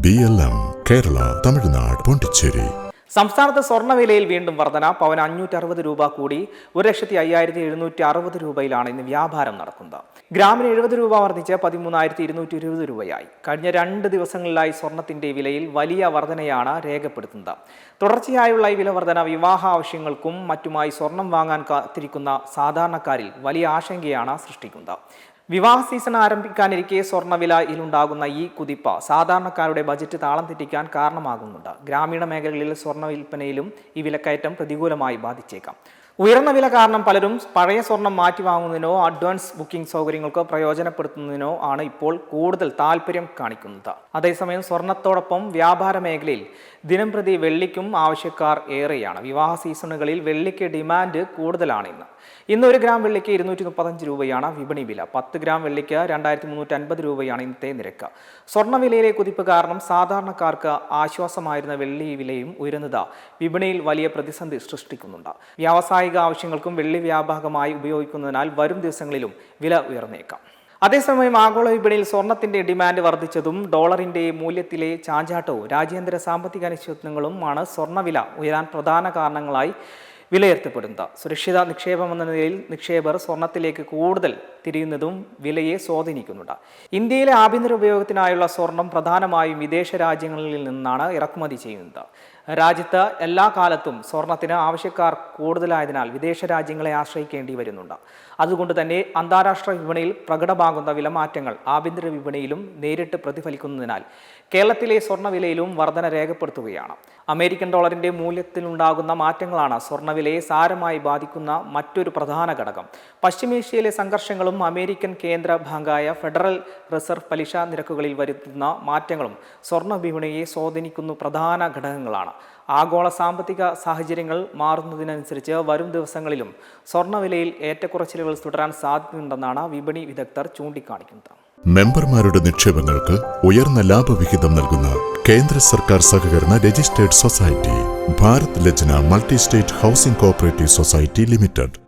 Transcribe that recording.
BLM Kerala, Tamil Nadu, Pondicherry. സംസ്ഥാനത്ത് സ്വർണ്ണവിലയിൽ വീണ്ടും വർധന. പവന് 560 രൂപ കൂടി 1,05,760 രൂപയിലാണ് ഇന്ന് വ്യാപാരം നടക്കുന്നത്. ഗ്രാമിന് 70 രൂപ വർദ്ധിച്ച് 13,220 രൂപയായി. കഴിഞ്ഞ 2 ദിവസങ്ങളിലായി സ്വർണത്തിന്റെ വിലയിൽ വലിയ വർധനയാണ് രേഖപ്പെടുത്തുന്നത്. തുടർച്ചയായുള്ള ഈ വില വർധന വിവാഹ ആവശ്യങ്ങൾക്കും മറ്റുമായി സ്വർണം വാങ്ങാൻ കാത്തിരിക്കുന്ന സാധാരണക്കാരിൽ വലിയ ആശങ്കയാണ് സൃഷ്ടിക്കുന്നത്. വിവാഹ സീസൺ ആരംഭിക്കാനിരിക്കെ സ്വർണ്ണവിലയിലുണ്ടാകുന്ന ഈ കുതിപ്പ് സാധാരണക്കാരുടെ ബജറ്റ് താളം തെറ്റിക്കാൻ കാരണമാകുന്നുണ്ട്. ഗ്രാമീണ മേഖലകളിൽ സ്വർണ്ണ വിൽപ്പനയിലും ഈ വിലക്കയറ്റം പ്രതികൂലമായി ബാധിച്ചേക്കാം. ഉയർന്ന വില കാരണം പലരും പഴയ സ്വർണം മാറ്റി വാങ്ങുന്നതിനോ അഡ്വാൻസ് ബുക്കിംഗ് സൗകര്യങ്ങൾക്ക് പ്രയോജനപ്പെടുത്തുന്നതിനോ ആണ് ഇപ്പോൾ കൂടുതൽ താല്പര്യം കാണിക്കുന്നത്. അതേസമയം സ്വർണത്തോടൊപ്പം വ്യാപാര മേഖലയിൽ ദിനംപ്രതി വെള്ളിക്കും ആവശ്യക്കാർ ഏറെയാണ്. വിവാഹ സീസണുകളിൽ വെള്ളിക്ക് ഡിമാൻഡ് കൂടുതലാണ്. ഇന്ന് 1 ഗ്രാം വെള്ളിക്ക് 235 രൂപയാണ് വിപണി വില. 10 ഗ്രാം വെള്ളിക്ക് 2350 രൂപയാണ് ഇന്നത്തെ നിരക്ക്. സ്വർണ്ണവിലയിലെ കുതിപ്പ് കാരണം സാധാരണക്കാർക്ക് ആശ്വാസമായിരുന്ന വെള്ളി വിലയും ഉയരുന്നത് വിപണിയിൽ വലിയ പ്രതിസന്ധി സൃഷ്ടിക്കുന്നുണ്ട്. വ്യാവസായിക ആവശ്യങ്ങൾക്കും വെള്ളി വ്യാപകമായി ഉപയോഗിക്കുന്നതിനാൽ വരും ദിവസങ്ങളിലും വില ഉയർന്നേക്കാം. അതേസമയം ആഗോള വിപണിയിൽ സ്വർണത്തിന്റെ ഡിമാൻഡ് വർദ്ധിച്ചതും ഡോളറിന്റെ മൂല്യത്തിലെ ചാഞ്ചാട്ടവും രാജ്യാന്തര സാമ്പത്തിക അനിശ്ചിതത്വങ്ങളുമാണ് സ്വർണ്ണവില ഉയരാൻ പ്രധാന കാരണങ്ങളായി വിലയിരുത്തപ്പെടുന്നത്. സുരക്ഷിത നിക്ഷേപമെന്ന നിലയിൽ നിക്ഷേപകർ സ്വർണത്തിലേക്ക് കൂടുതൽ തിരിയുന്നതും വിലയെ സ്വാധീനിക്കുന്നുണ്ട്. ഇന്ത്യയിലെ ആഭ്യന്തര ഉപയോഗത്തിനായുള്ള സ്വർണം പ്രധാനമായും വിദേശ രാജ്യങ്ങളിൽ നിന്നാണ് ഇറക്കുമതി ചെയ്യുന്നത്. രാജ്യത്ത് എല്ലാ കാലത്തും സ്വർണത്തിന് ആവശ്യക്കാർ കൂടുതലായതിനാൽ വിദേശ രാജ്യങ്ങളെ ആശ്രയിക്കേണ്ടി വരുന്നുണ്ട്. അതുകൊണ്ട് തന്നെ അന്താരാഷ്ട്ര വിപണിയിൽ പ്രകടമാകുന്ന വിലമാറ്റങ്ങൾ ആഭ്യന്തര വിപണിയിലും നേരിട്ട് പ്രതിഫലിക്കുന്നതിനാൽ കേരളത്തിലെ സ്വർണ്ണവിലയിലും വർധന രേഖപ്പെടുത്തുകയാണ്. അമേരിക്കൻ ഡോളറിന്റെ മൂല്യത്തിലുണ്ടാകുന്ന മാറ്റങ്ങളാണ് സ്വർണ്ണവിലയെ സാരമായി ബാധിക്കുന്ന മറ്റൊരു പ്രധാന ഘടകം. പശ്ചിമേഷ്യയിലെ സംഘർഷങ്ങളും അമേരിക്കൻ കേന്ദ്ര ബാങ്കായ ഫെഡറൽ റിസർവ് പലിശ നിരക്കുകളിൽ വരുത്തുന്ന മാറ്റങ്ങളും സ്വർണ്ണ വിപണിയെ സ്വാധീനിക്കുന്ന പ്രധാന ഘടകങ്ങളാണ്. ആഗോള സാമ്പത്തിക സാഹചര്യങ്ങൾ മാറുന്നതിനനുസരിച്ച് വരും ദിവസങ്ങളിലും സ്വർണ്ണവിലയിൽ ഏറ്റക്കുറച്ചിലുകൾ തുടരാൻ സാധ്യതയുണ്ടെന്നാണ് വിപണി വിദഗ്ധർ ചൂണ്ടിക്കാണിക്കുന്നത്. മെമ്പർമാരുടെ നിക്ഷേപങ്ങൾക്ക് ഉയർന്ന ലാഭവിഹിതം നൽകുന്ന കേന്ദ്ര സർക്കാർ സഹകരണ രജിസ്റ്റേർഡ് സൊസൈറ്റി ഭാരത് ലജ്ന multi state housing cooperative society limited.